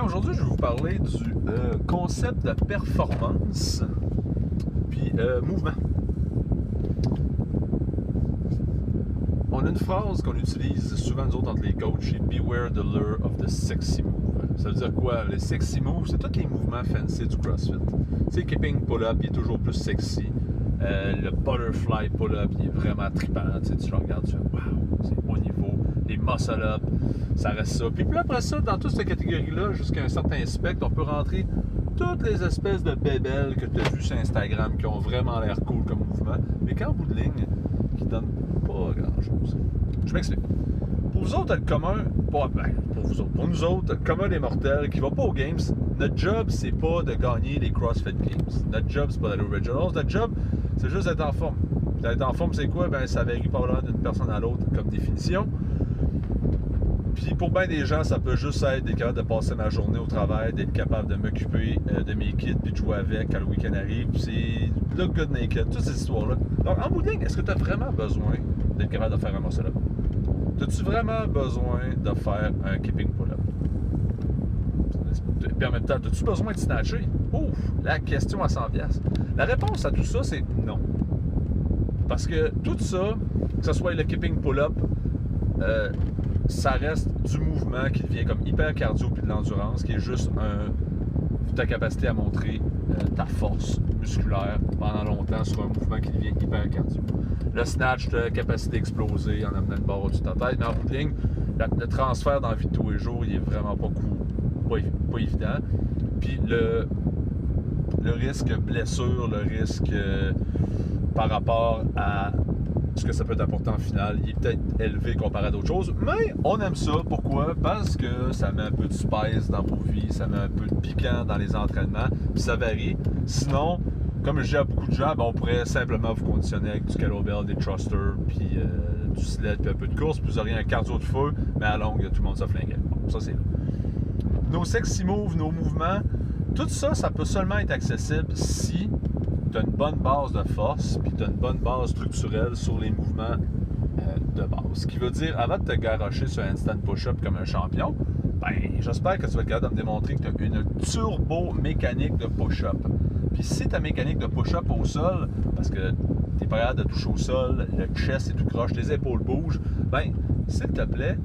Aujourd'hui, je vais vous parler du concept de performance puis mouvement. On a une phrase qu'on utilise souvent nous autres entre les coachs, c'est « Beware the lure of the sexy move ». Ça veut dire quoi? Le sexy move, c'est tous les mouvements fancy du CrossFit. Tu sais, keeping pull-up, il est toujours plus sexy. Le butterfly pull-up, il est vraiment trippant. Tu le regardes, tu fais « Wow, c'est haut niveau ». Les muscle-up, ça reste ça. Puis après ça, dans toute cette catégorie-là, jusqu'à un certain spectre, on peut rentrer toutes les espèces de bébelles que tu as vues sur Instagram qui ont vraiment l'air cool comme mouvement, mais qu'en bout de ligne, qui ne donnent pas grand-chose. Je m'explique. Pour vous autres, le commun, pour nous autres, le commun des mortels qui ne va pas aux Games, notre job, c'est pas de gagner les CrossFit Games. Notre job, c'est pas d'aller aux Regionals. Notre job, c'est juste d'être en forme. Puis d'être en forme, c'est quoi? Ben, ça varie probablement d'une personne à l'autre comme définition. Puis pour bien des gens, ça peut juste être d'être capable de passer ma journée au travail, d'être capable de m'occuper de mes kids, puis de jouer avec quand le week-end arrive. Puis c'est look good naked, toutes ces histoires-là. Donc en bout de ligne, est-ce que tu as vraiment besoin d'être capable de faire un muscle-up? As-tu vraiment besoin de faire un keeping pull-up? Puis en même temps, as-tu besoin de snatcher? Ouf! La question à 100$. La réponse à tout ça, c'est non. Parce que tout ça, que ce soit le keeping pull-up, ça reste du mouvement qui devient comme hyper cardio puis de l'endurance, qui est juste ta capacité à montrer ta force musculaire pendant longtemps sur un mouvement qui devient hyper cardio. Le snatch, ta capacité d'exploser en amenant une barre au-dessus de ta tête, mais en bout de ligne, le transfert dans la vie de tous les jours, il est vraiment pas évident. Puis le risque blessure, le risque par rapport à ce que ça peut t'apporter en finale, il est peut-être élevé comparé à d'autres choses, mais on aime ça. Pourquoi? Parce que ça met un peu de spice dans vos vies, ça met un peu de piquant dans les entraînements, puis ça varie. Sinon, comme je dis à beaucoup de gens, ben on pourrait simplement vous conditionner avec du kettlebell, des thrusters, puis du sled, puis un peu de course, puis vous auriez un cardio de feu, mais à longue, tout le monde se flinguait. Bon, ça c'est là. Nos sexy moves, nos mouvements, tout ça, ça peut seulement être accessible si tu as une bonne base de force puis tu as une bonne base structurelle sur les mouvements de base. Ce qui veut dire, avant de te garrocher sur un handstand push-up comme un champion, ben j'espère que tu vas être capable de me démontrer que tu as une turbo-mécanique de push-up. Puis si ta mécanique de push-up au sol, parce que tu n'es pas capable de toucher au sol, le chest est tout croche, les épaules bougent, ben s'il te plaît,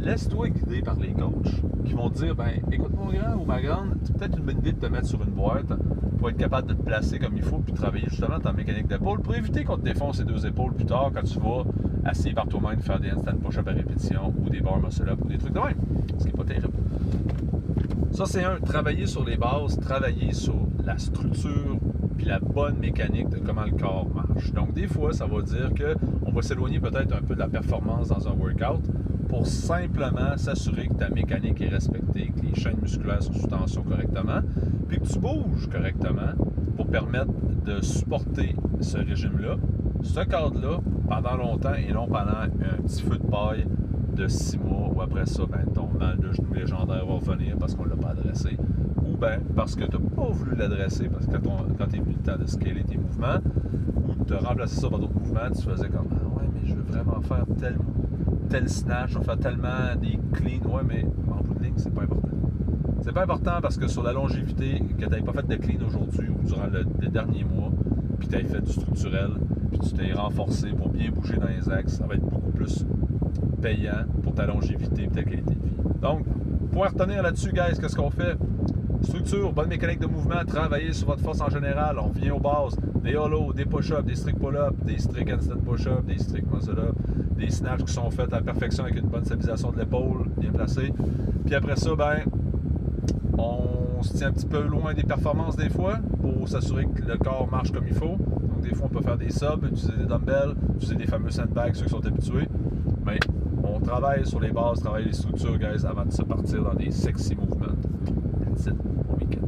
laisse-toi guider par les coachs qui vont te dire, ben écoute mon grand ou ma grande, c'est peut-être une bonne idée de te mettre sur une boîte pour être capable de te placer comme il faut puis travailler justement ta mécanique d'épaule pour éviter qu'on te défonce les deux épaules plus tard quand tu vas essayer par toi-même de faire des handstand push-up à répétition ou des bar muscle-up ou des trucs de même, ce qui n'est pas terrible. Ça c'est travailler sur les bases, travailler sur la structure puis la bonne mécanique de comment le corps marche. Donc des fois, ça va dire qu'on va s'éloigner peut-être un peu de la performance dans un workout pour simplement s'assurer que ta mécanique est respectée, que les chaînes musculaires sont sous tension correctement, puis que tu bouges correctement pour permettre de supporter ce régime-là, ce cadre-là, pendant longtemps et non pendant un petit feu de paille de 6 mois, ou après ça, ben, ton mal de genou légendaire va revenir parce qu'on ne l'a pas adressé, ou bien parce que tu n'as pas voulu l'adresser, parce que quand tu es venu le temps de scaler tes mouvements, ou de remplacer ça par d'autres mouvements, tu faisais comme « Ah ouais, mais je veux vraiment faire tel snatch, je vais faire tellement des cleans. » Ouais, mais en bout de ligne, c'est pas important. C'est pas important parce que sur la longévité, que tu n'aies pas fait de clean aujourd'hui ou durant le dernier mois, puis tu aies fait du structurel, puis tu t'es renforcé pour bien bouger dans les axes, ça va être beaucoup plus payant pour ta longévité et ta qualité de vie. Donc, pour retenir là-dessus, guys, qu'est-ce qu'on fait? Structure, bonne mécanique de mouvement, travailler sur votre force en général. On revient aux bases. Des hollows, des push-ups, des strict pull-ups, des strict handstand push-ups, des strict muscle-up, des snatchs qui sont faits à la perfection avec une bonne stabilisation de l'épaule, bien placée. Puis après ça, ben, on se tient un petit peu loin des performances des fois pour s'assurer que le corps marche comme il faut. Donc des fois, on peut faire des subs, utiliser des dumbbells, utiliser des fameux sandbags, ceux qui sont habitués. Mais on travaille sur les bases, travaille les structures, guys, avant de se partir dans des sexy mouvements. That's it. Weekend.